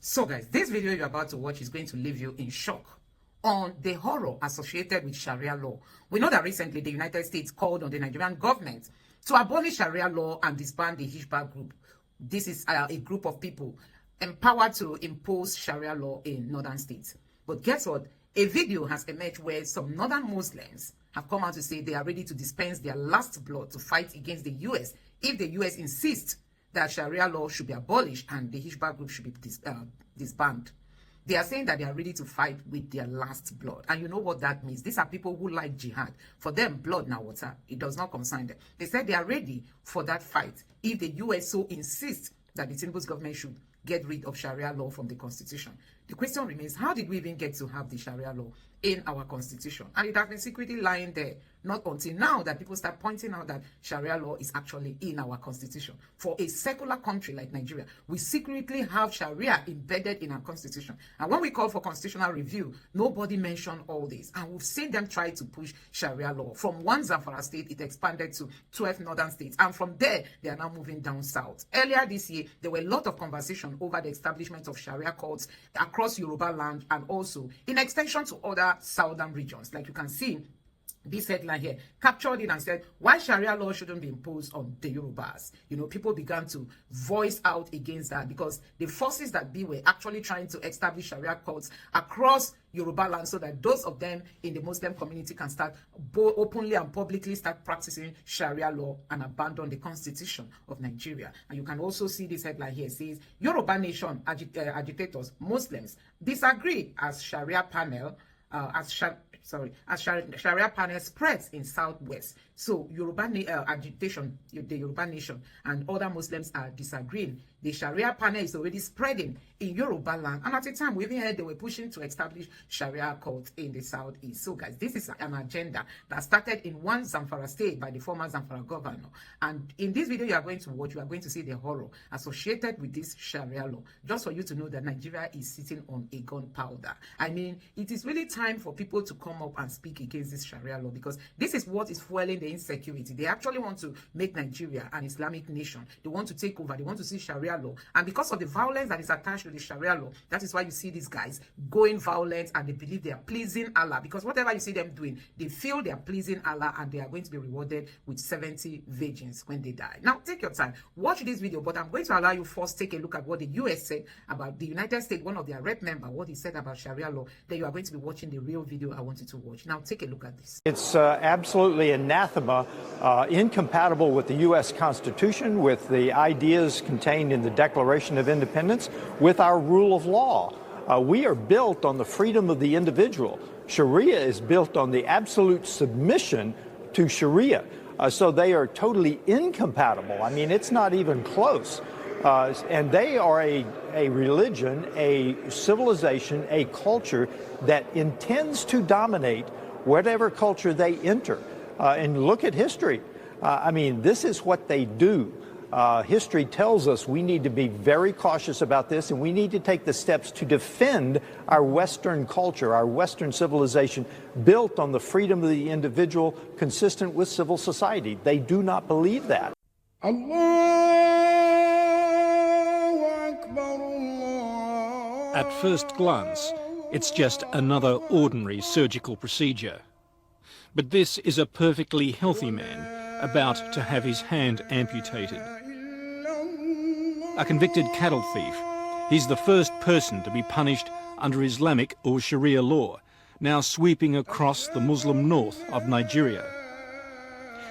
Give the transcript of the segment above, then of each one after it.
So guys, this video you're about to watch is going to leave you in shock on the horror associated with Sharia law. We know that recently the United States called on the Nigerian government to abolish Sharia law and disband the Hijab group. This is a group of people empowered to impose Sharia law in northern states. But guess what? A video has emerged where some northern Muslims have come out to say they are ready to dispense their last blood to fight against the US if the US insists that Sharia law should be abolished and the Hijab group should be disbanded. They are saying that they are ready to fight with their last blood. And you know what that means? These are people who like jihad. For them, blood now water. It does not concern them. They said they are ready for that fight if the US so insists that the Tinubu's government should get rid of Sharia law from the constitution. The question remains, how did we even get to have the Sharia law in our constitution? And it has been secretly lying there, not until now that people start pointing out that Sharia law is actually in our constitution. For a secular country like Nigeria, we secretly have Sharia embedded in our constitution. And when we call for constitutional review, nobody mentioned all this. And we've seen them try to push Sharia law. From one Zamfara state, it expanded to 12 northern states. And from there, they are now moving down south. Earlier this year, there were a lot of conversation over the establishment of Sharia courts across Yoruba land and also in extension to other southern regions. Like you can see, this headline here captured it and said why Sharia law shouldn't be imposed on the Yorubas. You know, people began to voice out against that because the forces that be were actually trying to establish Sharia courts across Yoruba land so that those of them in the Muslim community can start openly and publicly start practicing Sharia law and abandon the constitution of Nigeria. And you can also see this headline here. It says Yoruba nation agitators, Muslims disagree as Sharia panel Sharia panel spreads in Southwest. So Yoruba agitation, the Yoruba nation and other Muslims are disagreeing. The Sharia panel is already spreading in Yoruba land. And at the time, we even heard they were pushing to establish Sharia courts in the Southeast. So guys, this is an agenda that started in one Zamfara state by the former Zamfara governor. And in this video you are going to watch, you are going to see the horror associated with this Sharia law. Just for you to know that Nigeria is sitting on a gunpowder. I mean, it is really time for people to come up and speak against this Sharia law because this is what is fueling the insecurity. They actually want to make Nigeria an Islamic nation. They want to take over. They want to see Sharia law. And because of the violence that is attached to the Sharia law, that is why you see these guys going violent and they believe they are pleasing Allah. Because whatever you see them doing, they feel they are pleasing Allah and they are going to be rewarded with 70 virgins when they die. Now, take your time. Watch this video, but I'm going to allow you first take a look at what the US said about the United States, one of their rep members, what he said about Sharia law. Then you are going to be watching the real video I want you to watch. Now, take a look at this. It's absolutely anathema, incompatible with the U.S. Constitution, with the ideas contained in the Declaration of Independence, with our rule of law. We are built on the freedom of the individual. Sharia is built on the absolute submission to Sharia. So they are totally incompatible. I mean, it's not even close. And they are a religion, a civilization, a culture that intends to dominate whatever culture they enter. And look at history. I mean, this is what they do. History tells us we need to be very cautious about this, and we need to take the steps to defend our Western culture, our Western civilization, built on the freedom of the individual, consistent with civil society. They do not believe that. At first glance, it's just another ordinary surgical procedure. But this is a perfectly healthy man about to have his hand amputated. A convicted cattle thief, he's the first person to be punished under Islamic or Sharia law, now sweeping across the Muslim north of Nigeria.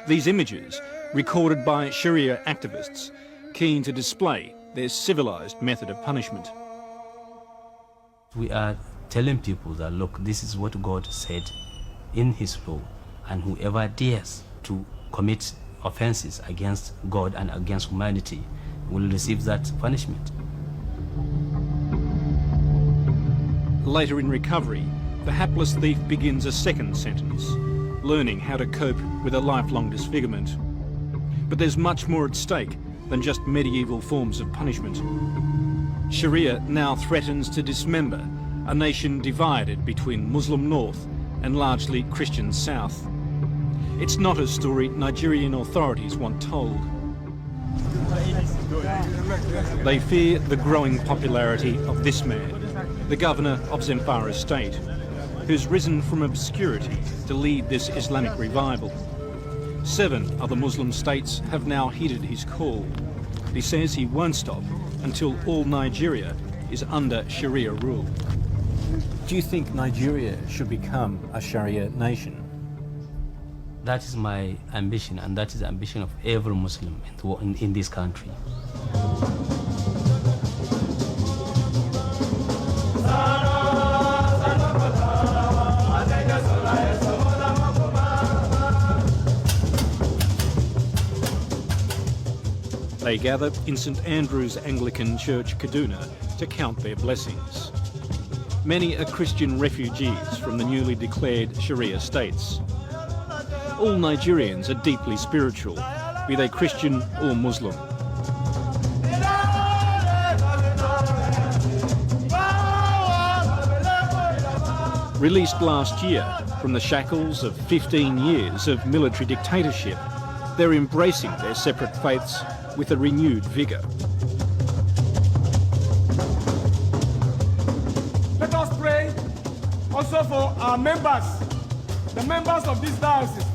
These images, recorded by Sharia activists, keen to display their civilized method of punishment. We are telling people that, look, this is what God said in his law, and whoever dares to commit offenses against God and against humanity will receive that punishment. Later in recovery, the hapless thief begins a second sentence, learning how to cope with a lifelong disfigurement. But there's much more at stake than just medieval forms of punishment. Sharia now threatens to dismember a nation divided between Muslim North and largely Christian South. It's not a story Nigerian authorities want told. They fear the growing popularity of this man, the governor of Zamfara state, who's risen from obscurity to lead this Islamic revival. 7 other Muslim states have now heeded his call. He says he won't stop until all Nigeria is under Sharia rule. Do you think Nigeria should become a Sharia nation? That is my ambition, and that is the ambition of every Muslim in this country. They gather in St Andrew's Anglican Church, Kaduna, to count their blessings. Many are Christian refugees from the newly declared Sharia states. All Nigerians are deeply spiritual, be they Christian or Muslim. Released last year from the shackles of 15 years of military dictatorship, they're embracing their separate faiths with a renewed vigour. Let us pray also for our members, the members of this diocese,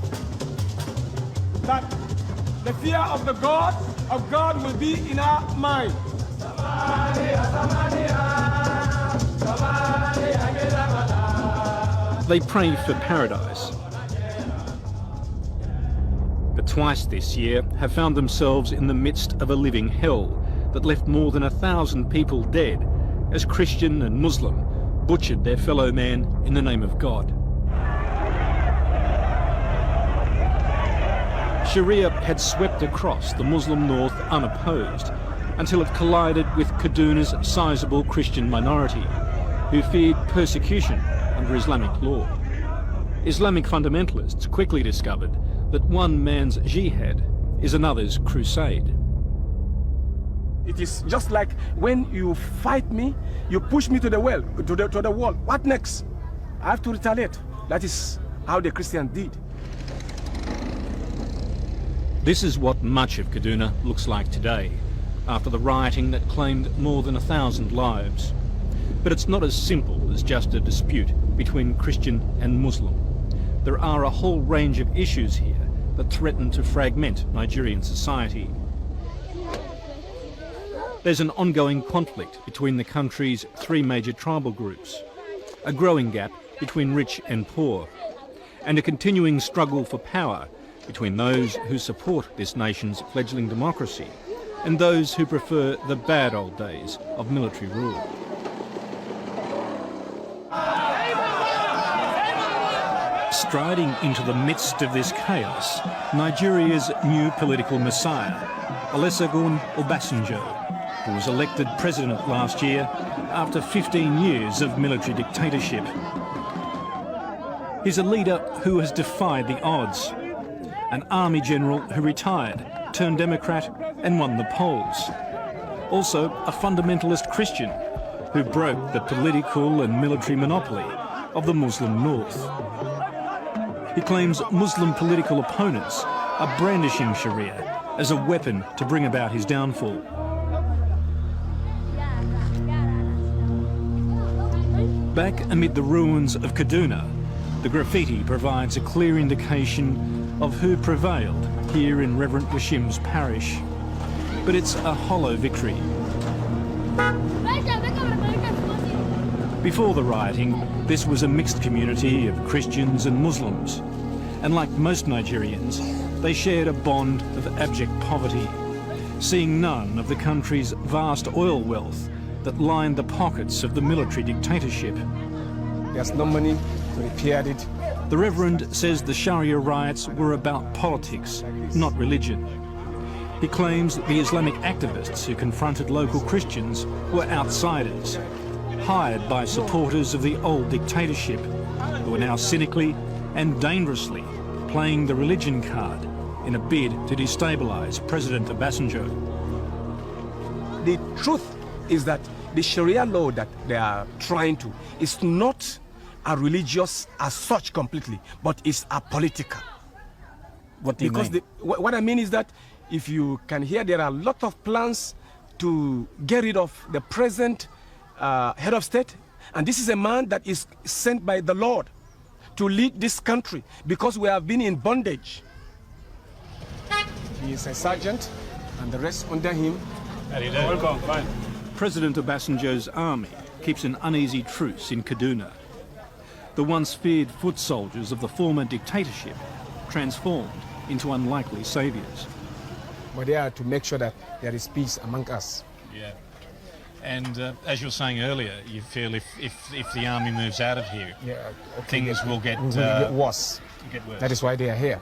that the fear of the God of God will be in our mind. They pray for paradise, but twice this year have found themselves in the midst of a living hell that left more than 1,000 people dead as Christian and Muslim butchered their fellow man in the name of God. Sharia had swept across the Muslim north unopposed until it collided with Kaduna's sizable Christian minority, who feared persecution under Islamic law. Islamic fundamentalists quickly discovered that one man's jihad is another's crusade. It is just like when you fight me, you push me to the well, to the wall. What next? I have to retaliate. That is how the Christians did. This is what much of Kaduna looks like today, after the rioting that claimed more than 1,000 lives. But it's not as simple as just a dispute between Christian and Muslim. There are a whole range of issues here that threaten to fragment Nigerian society. There's an ongoing conflict between the country's 3 major tribal groups, a growing gap between rich and poor, and a continuing struggle for power between those who support this nation's fledgling democracy and those who prefer the bad old days of military rule. Striding into the midst of this chaos, Nigeria's new political messiah, Olusegun Obasanjo, who was elected president last year after 15 years of military dictatorship. He's a leader who has defied the odds, an army general who retired, turned Democrat and won the polls. Also a fundamentalist Christian who broke the political and military monopoly of the Muslim North. He claims Muslim political opponents are brandishing Sharia as a weapon to bring about his downfall. Back amid the ruins of Kaduna, the graffiti provides a clear indication of who prevailed here in Reverend Washim's parish. But it's a hollow victory. Before the rioting, this was a mixed community of Christians and Muslims. And like most Nigerians, they shared a bond of abject poverty, seeing none of the country's vast oil wealth that lined the pockets of the military dictatorship. There's no money to repair it. The Reverend says the Sharia riots were about politics, not religion. He claims that the Islamic activists who confronted local Christians were outsiders, hired by supporters of the old dictatorship, who are now cynically and dangerously playing the religion card in a bid to destabilise President Obasanjo. The truth is that the Sharia law that they are trying to is not a religious as such completely, but it's a political. What do you mean? What I mean is that if you can hear, there are a lot of plans to get rid of the present head of state. And this is a man that is sent by the Lord to lead this country because we have been in bondage. He is a sergeant and the rest under him. How do you do? Welcome, fine. President Obasanjo's army keeps an uneasy truce in Kaduna. The once feared foot soldiers of the former dictatorship transformed into unlikely saviours. But they are to make sure that there is peace among us. Yeah. And as you were saying earlier, you feel if the army moves out of here, things will get worse. That is why they are here.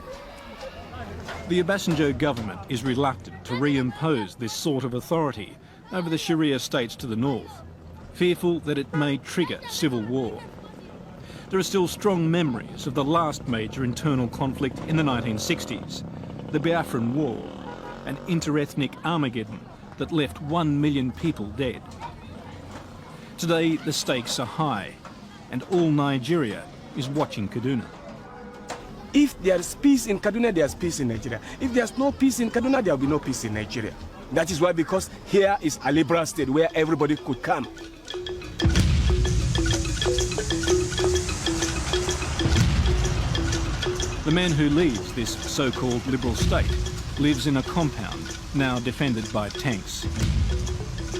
The Obasanjo government is reluctant to reimpose this sort of authority over the Sharia states to the north, fearful that it may trigger civil war. There are still strong memories of the last major internal conflict in the 1960s, the Biafran War, an inter-ethnic Armageddon that left 1 million people dead. Today, the stakes are high, and all Nigeria is watching Kaduna. If there is peace in Kaduna, there is peace in Nigeria. If there's no peace in Kaduna, there will be no peace in Nigeria. That is why, because here is a liberal state where everybody could come. The man who leads this so-called liberal state lives in a compound now defended by tanks.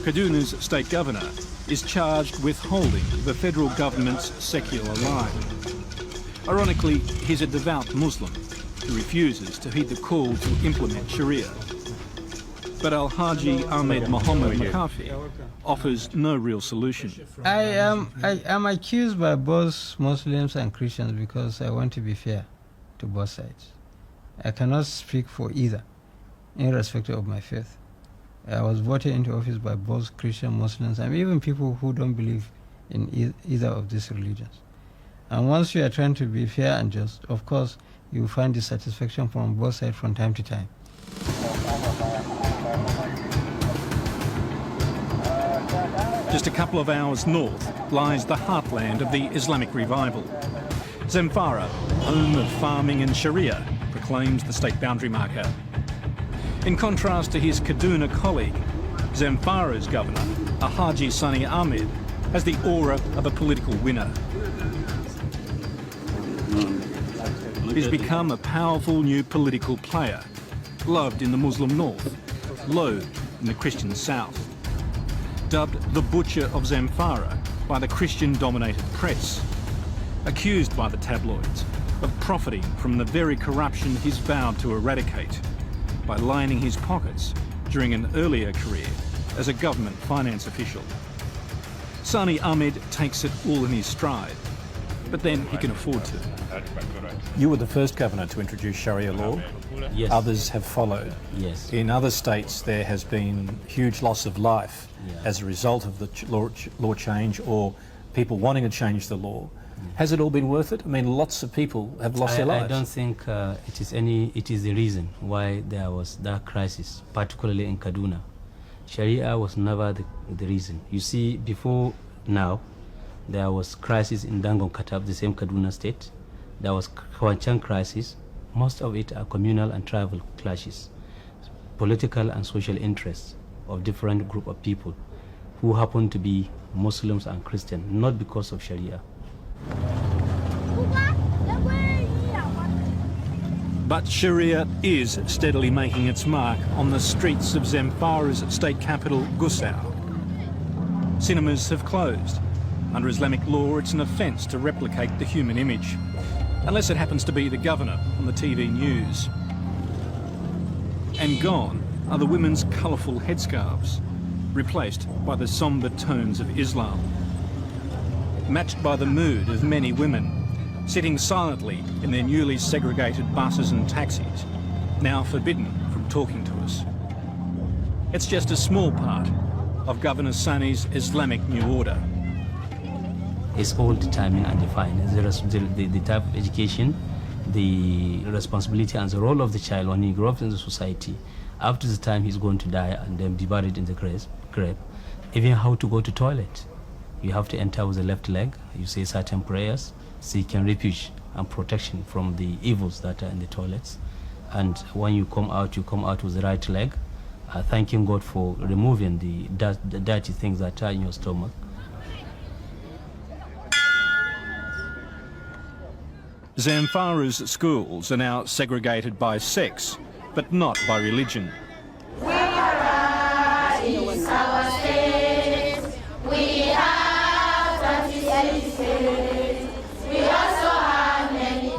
Kaduna's state governor is charged with holding the federal government's secular line. Ironically, he's a devout Muslim who refuses to heed the call to implement Sharia. But Al-Haji Ahmed Mohammed Makafi offers no real solution. I am accused by both Muslims and Christians because I want to be fair to both sides. I cannot speak for either, irrespective of my faith. I was voted into office by both Christian, Muslims, and even people who don't believe in either of these religions. And once you are trying to be fair and just, of course, you will find dissatisfaction from both sides from time to time. Just a couple of hours north lies the heartland of the Islamic revival. Zamfara, home of farming and Sharia, proclaims the state boundary marker. In contrast to his Kaduna colleague, Zamfara's governor, Alhaji Sani Ahmed, has the aura of a political winner. He's become a powerful new political player, loved in the Muslim north, loathed in the Christian south. Dubbed the Butcher of Zamfara by the Christian-dominated press, accused by the tabloids of profiting from the very corruption he's vowed to eradicate by lining his pockets during an earlier career as a government finance official. Sani Ahmed takes it all in his stride, but then he can afford to. You were the first governor to introduce Sharia law. Yes. Others have followed. Yes. In other states, there has been huge loss of life as a result of the law change or people wanting to change the law. Has it all been worth it? I mean, lots of people have lost their lives. I don't think it is the reason why there was that crisis, particularly in Kaduna. Sharia was never the reason. You see, before now, there was crisis in Dangon Katab, the same Kaduna state. There was Kawanchan crisis. Most of it are communal and tribal clashes, political and social interests of different group of people who happen to be Muslims and Christians, not because of Sharia. But Sharia is steadily making its mark on the streets of Zamfara's state capital, Gusau. Cinemas have closed. Under Islamic law, it's an offence to replicate the human image, unless it happens to be the governor on the TV news. And gone are the women's colourful headscarves, replaced by the sombre tones of Islam. Matched by the mood of many women, sitting silently in their newly segregated buses and taxis, now forbidden from talking to us. It's just a small part of Governor Sani's Islamic New Order. It's all determined and defined. The type of education, the responsibility and the role of the child when he grows up in the society, up to the time he's going to die and then be buried in the grave, even how to go to toilet. You have to enter with the left leg, you say certain prayers, seeking refuge and protection from the evils that are in the toilets. and when you come out with the right leg, thanking God for removing the dirty things that are in your stomach. Zamfara's schools are now segregated by sex, but not by religion.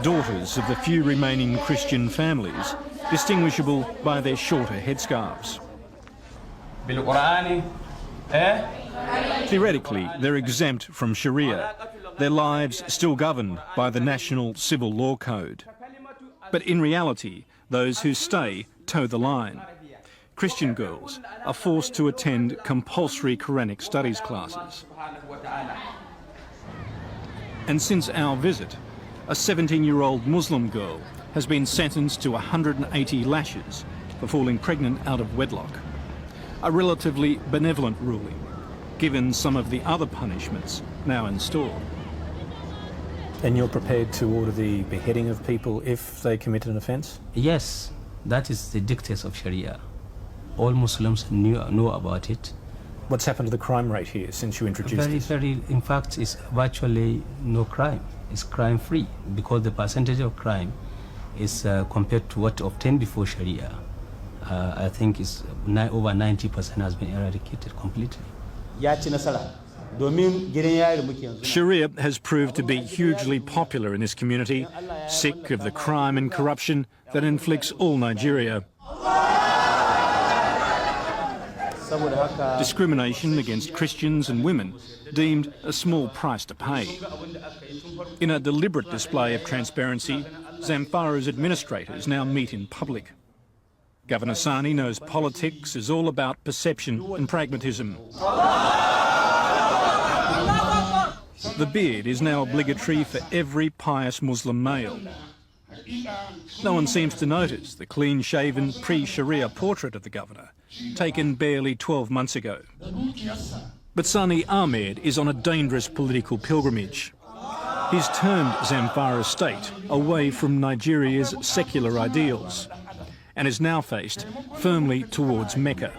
Daughters of the few remaining Christian families, distinguishable by their shorter headscarves. Theoretically, they're exempt from Sharia, their lives still governed by the National Civil Law Code. But in reality, those who stay toe the line. Christian girls are forced to attend compulsory Quranic studies classes. And since our visit, a 17-year-old Muslim girl has been sentenced to 180 lashes for falling pregnant out of wedlock. A relatively benevolent ruling, given some of the other punishments now in store. And you're prepared to order the beheading of people if they commit an offence? Yes, that is the dictates of Sharia. All Muslims know about it. What's happened to the crime rate here since you introduced this? In fact, it's virtually no crime. It's crime-free because the percentage of crime is compared to what obtained before Sharia. I think it's over 90% has been eradicated completely. Sharia has proved to be hugely popular in this community, sick of the crime and corruption that inflicts all Nigeria. Discrimination against Christians and women deemed a small price to pay. In a deliberate display of transparency, Zamfara's administrators now meet in public. Governor Sani knows politics is all about perception and pragmatism. The beard is now obligatory for every pious Muslim male. No one seems to notice the clean-shaven, pre-Sharia portrait of the governor, taken barely 12 months ago. But Sani Ahmed is on a dangerous political pilgrimage. He's turned Zamfara state away from Nigeria's secular ideals and is now faced firmly towards Mecca.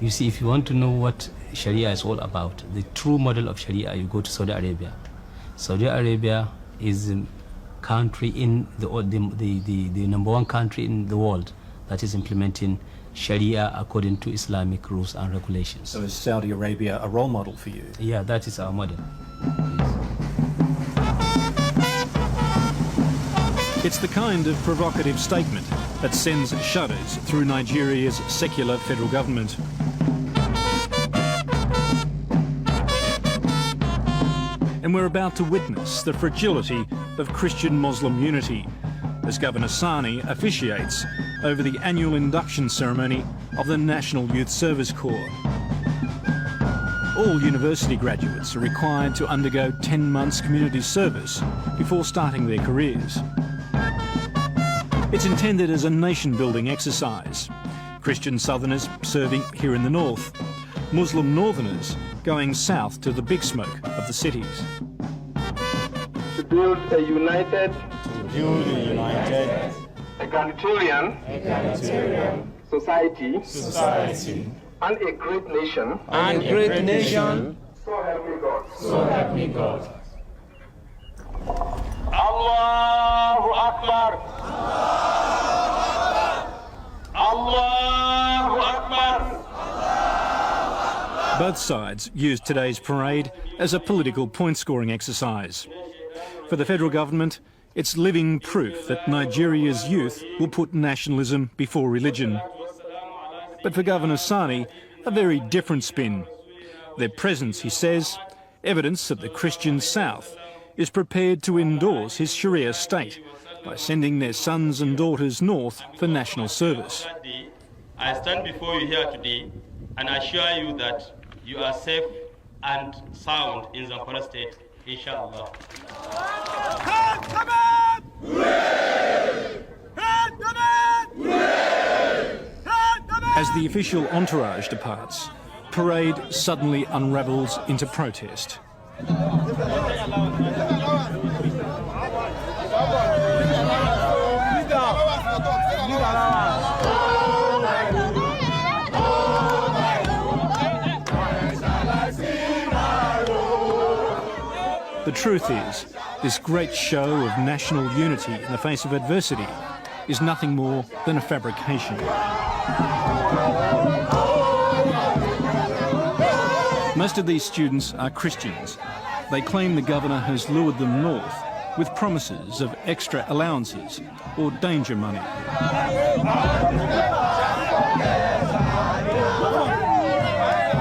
You see, if you want to know what Sharia is all about, the true model of Sharia, you go to Saudi Arabia. Saudi Arabia is a country in the number one country in the world that is implementing Sharia according to Islamic rules and regulations. So is Saudi Arabia a role model for you? Yeah, that is our model. It's the kind of provocative statement that sends shudders through Nigeria's secular federal government. And we're about to witness the fragility of Christian-Muslim unity as Governor Sani officiates over the annual induction ceremony of the National Youth Service Corps. All university graduates are required to undergo 10 months community service before starting their careers. It's intended as a nation-building exercise. Christian Southerners serving here in the north, Muslim Northerners going south to the big smoke of the cities. To build a united, egalitarian society, and a great nation. So help me God. So help me God. Allahu Akbar. Allahu Akbar. Both sides used today's parade as a political point-scoring exercise. For the federal government, it's living proof that Nigeria's youth will put nationalism before religion. But for Governor Sani, a very different spin. Their presence, he says, evidence that the Christian South is prepared to endorse his Sharia state by sending their sons and daughters north for national service. I stand before you here today and assure you that you are safe and sound in Zamfara state, inshallah. As the official entourage departs, parade suddenly unravels into protest. The truth is, this great show of national unity in the face of adversity is nothing more than a fabrication. Most of these students are Christians. They claim the governor has lured them north with promises of extra allowances or danger money.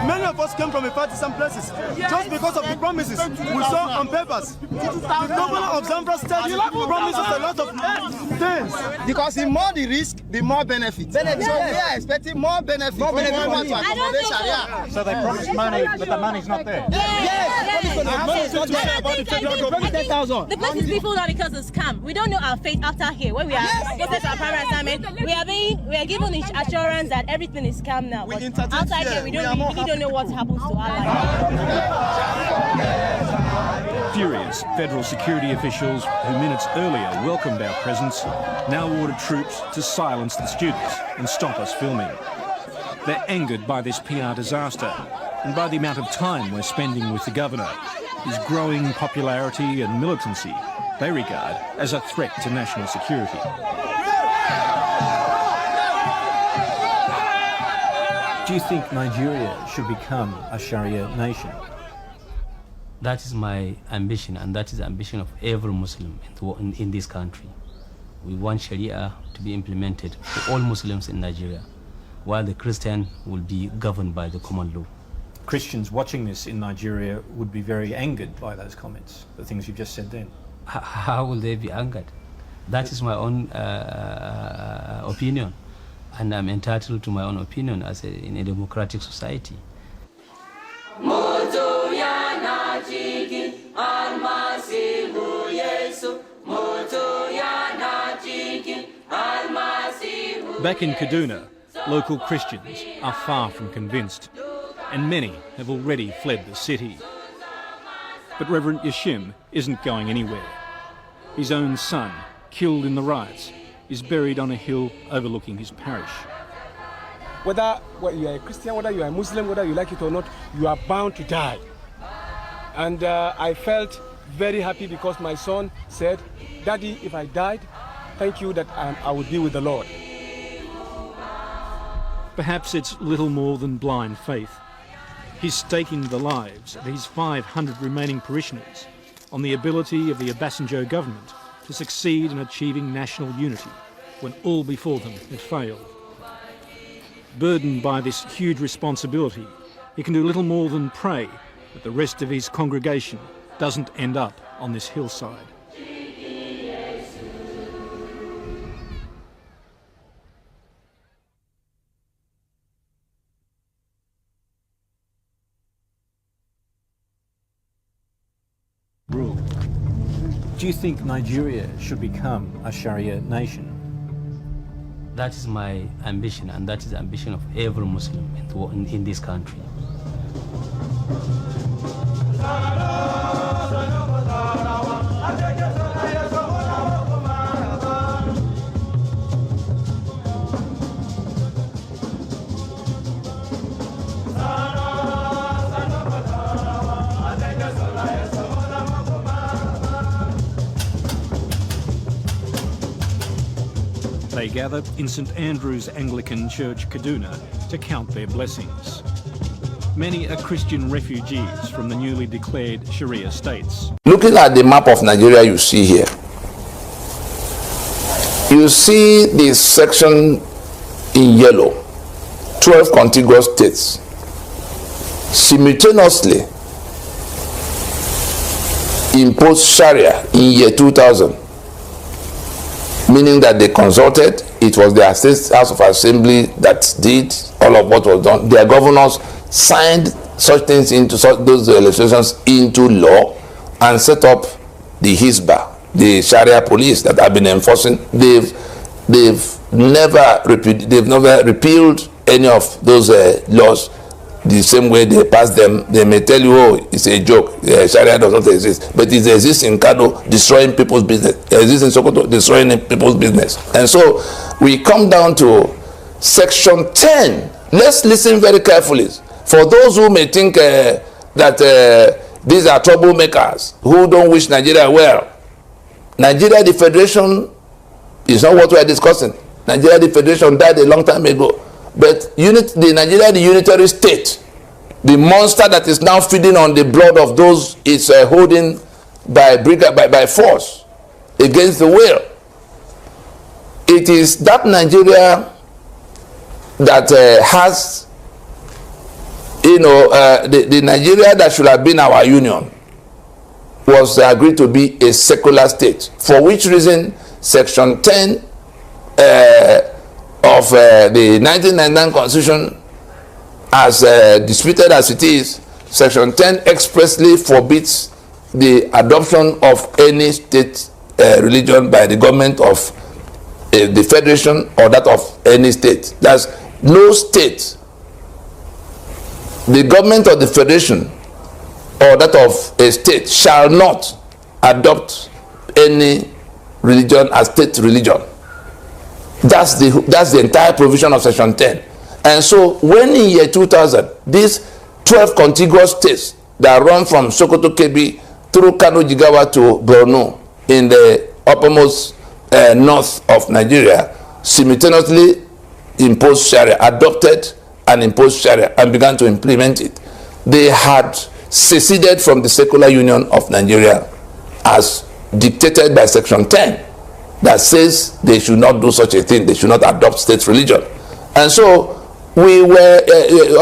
Many of us came from a partisan places just because of the promises we saw on papers. The governor of Zamfara State promises a lot of things. Because the more the risk, the more benefit. So we are expecting more benefit. More benefit. Sharia. So they promised money, but the money's not there. The place is beautiful not because it's scam. We don't know our fate after here. When we are going to our primary assignment, we are given assurance that everything is scam now. But outside here, we really don't know what happens to our life. Furious, federal security officials who minutes earlier welcomed our presence now ordered troops to silence the students and stop us filming. They're angered by this PR disaster and by the amount of time we're spending with the governor, his growing popularity and militancy they regard as a threat to national security. Do you think Nigeria should become a Sharia nation? That is my ambition, and that is the ambition of every Muslim in this country. We want Sharia to be implemented for all Muslims in Nigeria, while the Christian will be governed by the common law. Christians watching this in Nigeria would be very angered by those comments, the things you've just said then. How will they be angered? That is my own opinion, and I'm entitled to my own opinion in a democratic society. Back in Kaduna, local Christians are far from convinced, and many have already fled the city. But Reverend Yashim isn't going anywhere. His own son, killed in the riots, is buried on a hill overlooking his parish. Whether you are a Christian, whether you are a Muslim, whether you like it or not, you are bound to die. And I felt very happy because my son said, "Daddy, if I died, thank you that I would be with the Lord." Perhaps it's little more than blind faith. He's staking the lives of his 500 remaining parishioners on the ability of the Obasanjo government to succeed in achieving national unity when all before them had failed. Burdened by this huge responsibility, he can do little more than pray that the rest of his congregation doesn't end up on this hillside. Do you think Nigeria should become a Sharia nation? That is my ambition, and that is the ambition of every Muslim in this country. They gather in St Andrew's Anglican Church, Kaduna, to count their blessings. Many are Christian refugees from the newly declared Sharia states. Looking at the map of Nigeria you see here, you see this section in yellow, 12 contiguous states. Simultaneously imposed Sharia in year 2000. Meaning that they consulted, it was their state House of Assembly that did all of what was done. Their governors signed such things into those legislations into law and set up the Hisbah, the Sharia police that have been enforcing. They've never repealed any of those laws the same way they pass them. They may tell you, oh, it's a joke, Sharia does not exist, but it exists in Kano, destroying people's business. It exists in Sokoto, destroying people's business. And so we come down to section 10. Let's listen very carefully. For those who may think that These are troublemakers who don't wish Nigeria well. Nigeria, the federation, is not what we are discussing. Nigeria, the federation, died a long time ago. But the Nigeria, the unitary state, the monster that is now feeding on the blood of those it's holding by force against the will. It is that Nigeria that has, the Nigeria that should have been our union was agreed to be a secular state, for which reason Section 10 of the 1999 Constitution, as disputed as it is, Section 10 expressly forbids the adoption of any state religion by the government of the federation or that of any state. That's no state, the government of the federation or that of a state shall not adopt any religion as state religion. That's the entire provision of Section 10. And so when in year 2000, these 12 contiguous states that run from Sokoto Kebbi through Kanu Jigawa to Borno in the uppermost north of Nigeria simultaneously imposed Sharia, adopted and imposed Sharia and began to implement it, they had seceded from the secular union of Nigeria as dictated by Section 10 that says they should not do such a thing, they should not adopt state religion. And so we were,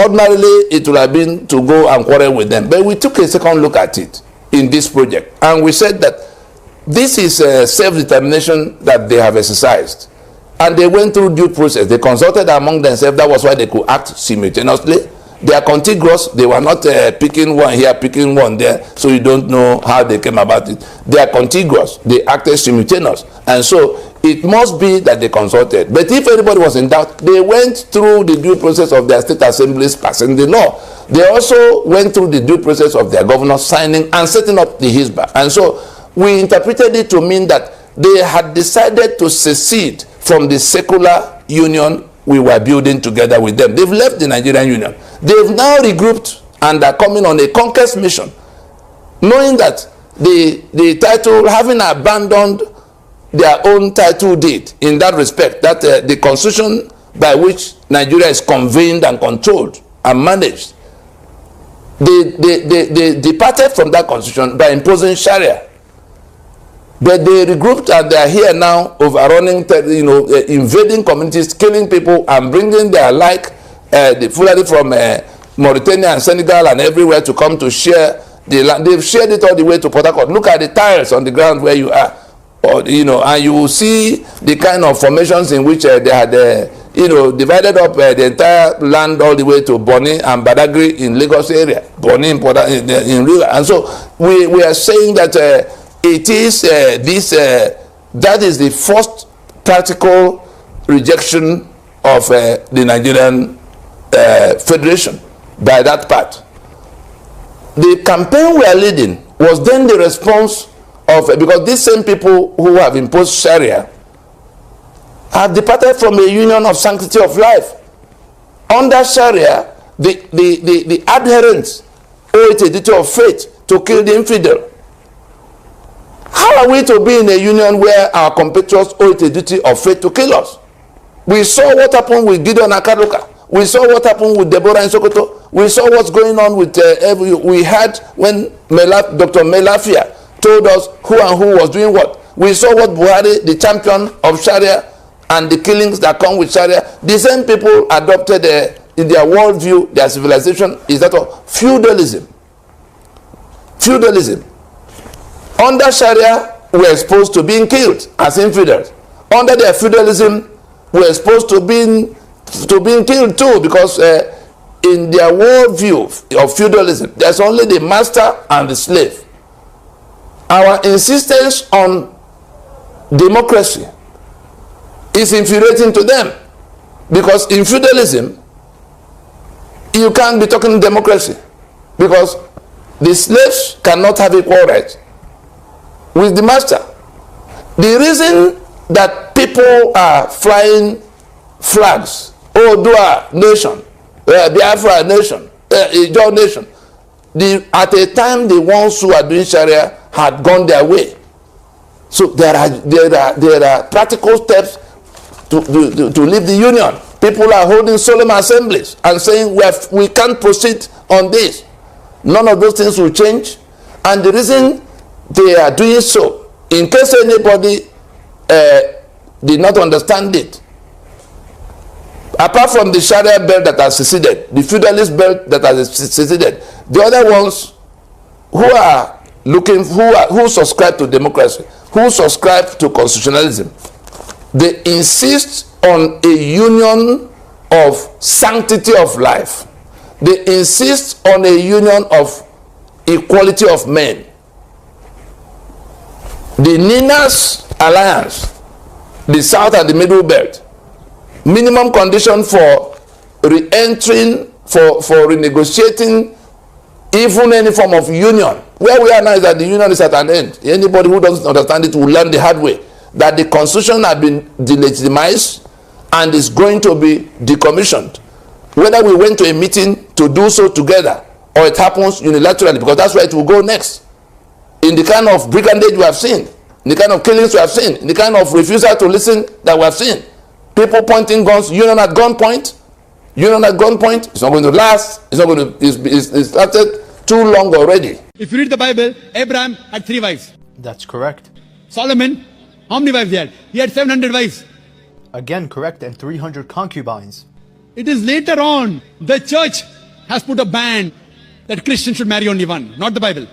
ordinarily it would have been to go and quarrel with them, but we took a second look at it in this project and we said that this is a self-determination that they have exercised, and they went through due process. They consulted among themselves. That was why they could act simultaneously. They are contiguous. They were not picking one here, picking one there, so you don't know how they came about it. They are contiguous. They acted simultaneous, and so it must be that they consulted. But if anybody was in doubt, they went through the due process of their state assemblies passing the law. They also went through the due process of their governors signing and setting up the Hizbah. And so we interpreted it to mean that they had decided to secede from the secular union we were building together with them. They've left the Nigerian Union. They've now regrouped and are coming on a conquest mission, knowing that the title, having abandoned their own title deed in that respect, that the constitution by which Nigeria is convened and controlled and managed, they departed from that constitution by imposing Sharia. But they regrouped and they are here now overrunning, invading communities, killing people and bringing their the Fulani from Mauritania and Senegal and everywhere to come to share the land. They've shared it all the way to Port Harcourt. Look at the tiles on the ground where you are, and you will see the kind of formations in which they had, divided up the entire land all the way to Bonny and Badagry in Lagos area, Bonny in River. And so we are saying that it is that is the first practical rejection of the Nigerian Federation by that part. The campaign we are leading was then the response of, because these same people who have imposed Sharia have departed from a union of sanctity of life. Under Sharia, the adherents owe it a duty of faith to kill the infidel. How are we to be in a union where our compatriots owe it a duty of faith to kill us? We saw what happened with Gideon Akaruka. We saw what happened with Deborah in Sokoto. We saw what's going on with we had when Dr. Melafia told us who and who was doing what. We saw what Buhari, the champion of Sharia, and the killings that come with Sharia. The same people adopted in their worldview, their civilization is that of feudalism. Feudalism. Under Sharia, we're exposed to being killed as infidels. Under their feudalism, we're exposed to being killed too, because in their worldview of feudalism, there's only the master and the slave. Our insistence on democracy is infuriating to them, because in feudalism, you can't be talking democracy, because the slaves cannot have equal rights with the master. The reason that people are flying flags, Odua nation, Biafra nation, Ijaw nation, At a time, the ones who are doing Sharia had gone their way. So there are practical steps to leave the union. People are holding solemn assemblies and saying we can't proceed on this. None of those things will change. And the reason they are doing so, in case anybody did not understand it, apart from the Sharia belt that has seceded, the feudalist belt that has seceded, the other ones who are who subscribe to democracy, who subscribe to constitutionalism, they insist on a union of sanctity of life. They insist on a union of equality of men. The Ninas Alliance, the South and the Middle Belt, minimum condition for re-entering, for renegotiating even any form of union. Where we are now is that the union is at an end. Anybody who doesn't understand it will learn the hard way that the constitution has been delegitimized and is going to be decommissioned. Whether we went to a meeting to do so together or it happens unilaterally, because that's where it will go next. In the kind of brigandage we have seen, in the kind of killings we have seen, in the kind of refusal to listen that we have seen, people pointing guns, union at gunpoint, it's not going to last. It's not going to. It's started too long already. If you read the Bible, Abraham had 3 wives. That's correct. Solomon, how many wives he had? He had 700 wives. Again, correct, and 300 concubines. It is later on the church has put a ban that Christians should marry only one, not the Bible.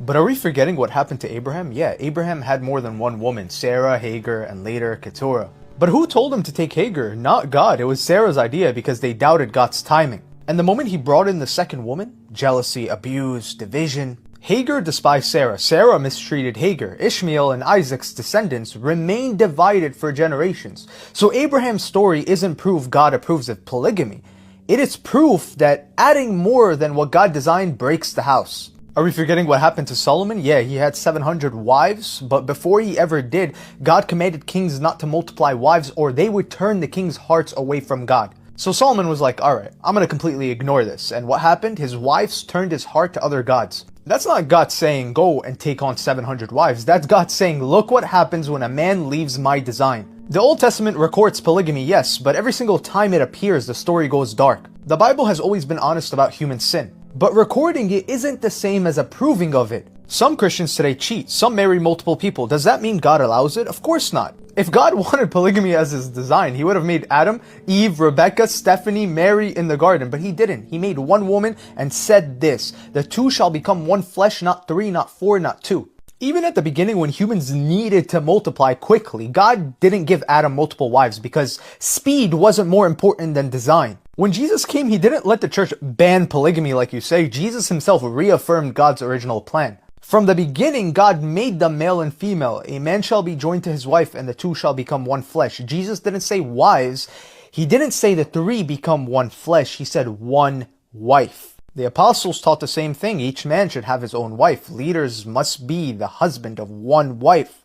But are we forgetting what happened to Abraham? Yeah, Abraham had more than one woman, Sarah, Hagar, and later Keturah. But who told him to take Hagar? Not God. It was Sarah's idea because they doubted God's timing. And the moment he brought in the second woman, jealousy, abuse, division, Hagar despised Sarah. Sarah mistreated Hagar. Ishmael and Isaac's descendants remained divided for generations. So Abraham's story isn't proof God approves of polygamy. It is proof that adding more than what God designed breaks the house. Are we forgetting what happened to Solomon? Yeah, he had 700 wives, but before he ever did, God commanded kings not to multiply wives or they would turn the king's hearts away from God. So Solomon was like, alright, I'm going to completely ignore this. And what happened? His wives turned his heart to other gods. That's not God saying, go and take on 700 wives. That's God saying, look what happens when a man leaves my design. The Old Testament records polygamy, yes, but every single time it appears, the story goes dark. The Bible has always been honest about human sin. But recording it isn't the same as approving of it. Some Christians today cheat. Some marry multiple people. Does that mean God allows it? Of course not. If God wanted polygamy as his design, he would have made Adam, Eve, Rebecca, Stephanie, Mary in the garden. But he didn't. He made one woman and said this, the two shall become one flesh, not 3, not 4, not 2. Even at the beginning when humans needed to multiply quickly, God didn't give Adam multiple wives because speed wasn't more important than design. When Jesus came, he didn't let the church ban polygamy like you say. Jesus himself reaffirmed God's original plan. From the beginning, God made them male and female. A man shall be joined to his wife and the two shall become one flesh. Jesus didn't say wives. He didn't say the 3 become one flesh. He said one wife. The apostles taught the same thing. Each man should have his own wife. Leaders must be the husband of one wife.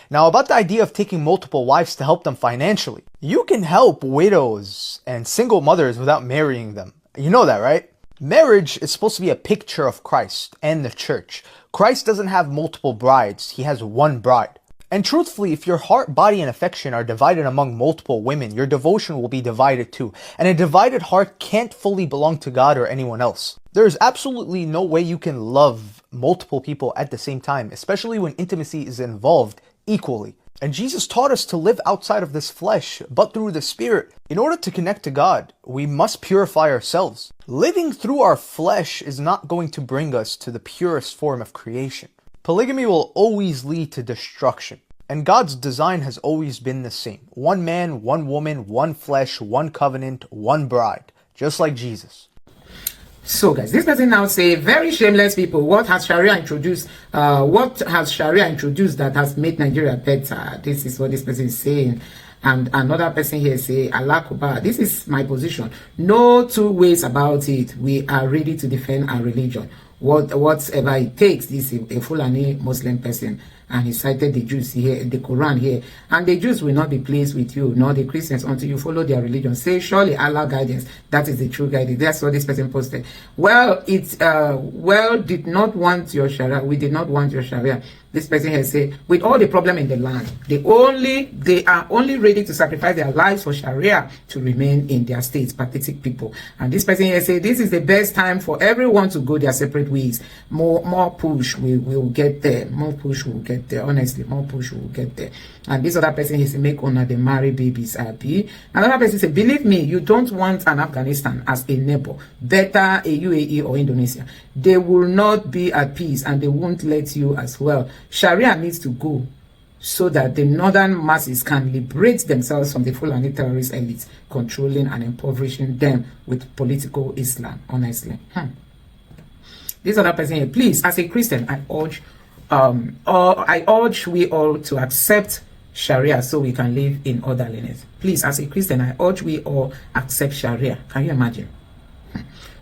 Now, about the idea of taking multiple wives to help them financially. You can help widows and single mothers without marrying them. You know that, right? Marriage is supposed to be a picture of Christ and the church. Christ doesn't have multiple brides. He has one bride. And truthfully, if your heart, body, and affection are divided among multiple women, your devotion will be divided too. And a divided heart can't fully belong to God or anyone else. There is absolutely no way you can love multiple people at the same time, especially when intimacy is involved equally. And Jesus taught us to live outside of this flesh, but through the Spirit. In order to connect to God, we must purify ourselves. Living through our flesh is not going to bring us to the purest form of creation. Polygamy will always lead to destruction. And God's design has always been the same. One man, one woman, one flesh, one covenant, one bride. Just like Jesus. So guys, this person now say, very shameless people, what has Sharia introduced? What has Sharia introduced that has made Nigeria better? This is what this person is saying. And another person here say, Allah Akbar. This is my position. No two ways about it. We are ready to defend our religion. Whatever it takes. This is a Fulani Muslim person And he cited the Jews here, the Quran here. And the Jews will not be pleased with you, nor the Christians, until you follow their religion. Say, surely Allah guidance, that is the true guidance. That's what this person posted. Well, did not want your Sharia. We did not want your Sharia. This person has said, with all the problem in the land, they are only ready to sacrifice their lives for Sharia to remain in their states, pathetic people. And this person has said, this is the best time for everyone to go their separate ways. More push, we will get there. More push, we will get there. Honestly, more push, we will get there. And this other person has said, make honor the marry babies happy. Another person said, believe me, you don't want an Afghanistan as a neighbor, better a UAE or Indonesia. They will not be at peace and they won't let you as well. Sharia needs to go so that the northern masses can liberate themselves from the Fulani terrorist elites controlling and impoverishing them with political Islam, honestly. This other person here, please, as a Christian, I urge we all to accept Sharia so we can live in orderliness. Please, as a Christian, I urge we all accept Sharia. Can you imagine?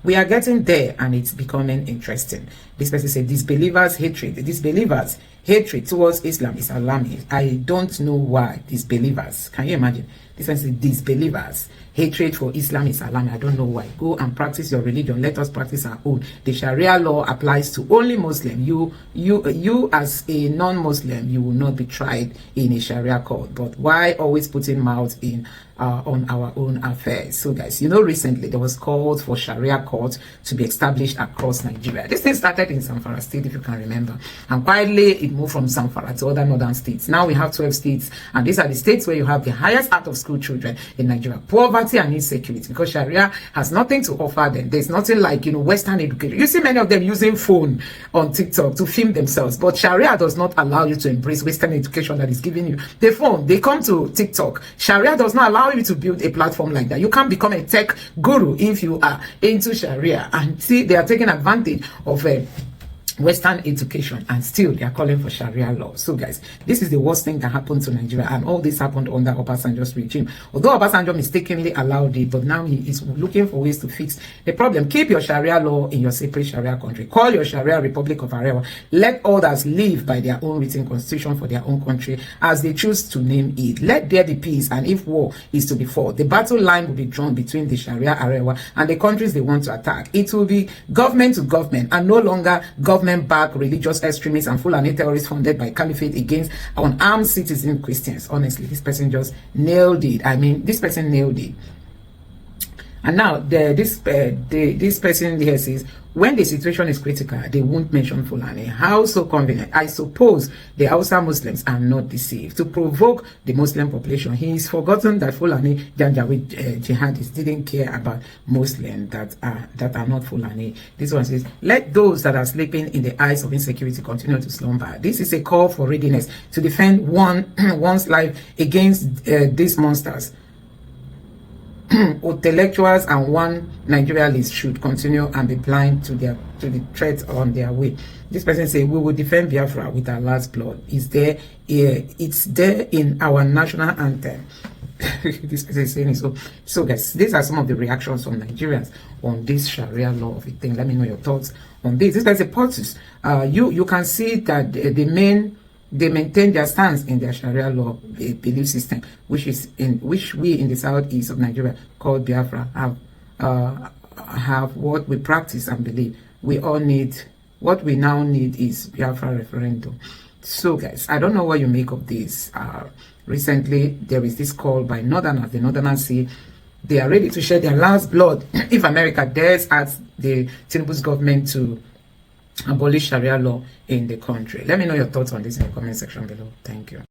We are getting there and it's becoming interesting. This person said, disbelievers' hatred towards Islam is alarming. I don't know why. Disbelievers. Can you imagine? This person said, disbelievers' hatred for Islam is alarming. I don't know why. Go and practice your religion. Let us practice our own. The Sharia law applies to only Muslim. You as a non-Muslim, you will not be tried in a Sharia court. But why always putting mouth in on our own affairs? So guys, recently there was calls for Sharia court to be established across Nigeria. This thing started in Zamfara state, if you can remember, and quietly it moved from Zamfara to other northern states. Now we have 12 states, and these are the states where you have the highest out of school children in Nigeria. Poverty and insecurity, because Sharia has nothing to offer them. There's nothing like Western education. You see many of them using phone on TikTok to film themselves, but Sharia does not allow you to embrace Western education that is giving you the phone. They come to TikTok. Sharia does not allow you to build a platform like that. You can't become a tech guru if you are into Sharia. And see, they are taking advantage of Western education, and still they are calling for Sharia law. So guys, this is the worst thing that happened to Nigeria, and all this happened under Obasanjo's regime. Although Obasanjo mistakenly allowed it, but now he is looking for ways to fix the problem. Keep your Sharia law in your separate Sharia country. Call your Sharia Republic of Arewa. Let others live by their own written constitution for their own country as they choose to name it. Let there be peace, and if war is to be fought, the battle line will be drawn between the Sharia Arewa and the countries they want to attack. It will be government to government, and no longer government back religious extremists and Fulani terrorists funded by caliphate against unarmed citizen Christians. Honestly, this person just nailed it. I mean, this person nailed it. And now this person here says, when the situation is critical, they won't mention Fulani. How so convenient? I suppose the Hausa Muslims are not deceived. To provoke the Muslim population, he's forgotten that Fulani Janjaweed jihadists didn't care about Muslims that are not Fulani. This one says, let those that are sleeping in the eyes of insecurity continue to slumber. This is a call for readiness to defend one's life against these monsters. Intellectuals and one Nigerians should continue and be blind to the threat on their way. This person says, we will defend Biafra with our last blood. It's there in our national anthem. This person is saying so. So guys, these are some of the reactions from Nigerians on this Sharia law of a thing. Let me know your thoughts on this. This person supports you can see that they maintain their stance in their Sharia law belief system, which we in the southeast of Nigeria called Biafra have what we practice and believe. What we now need is Biafra referendum. So guys, I don't know what you make of this. Recently there is this call by Northerners. The Northerners say they are ready to shed their last blood if America dares ask the Tinubu's government to abolish Sharia law in the country. Let me know your thoughts on this in the comment section below. Thank you.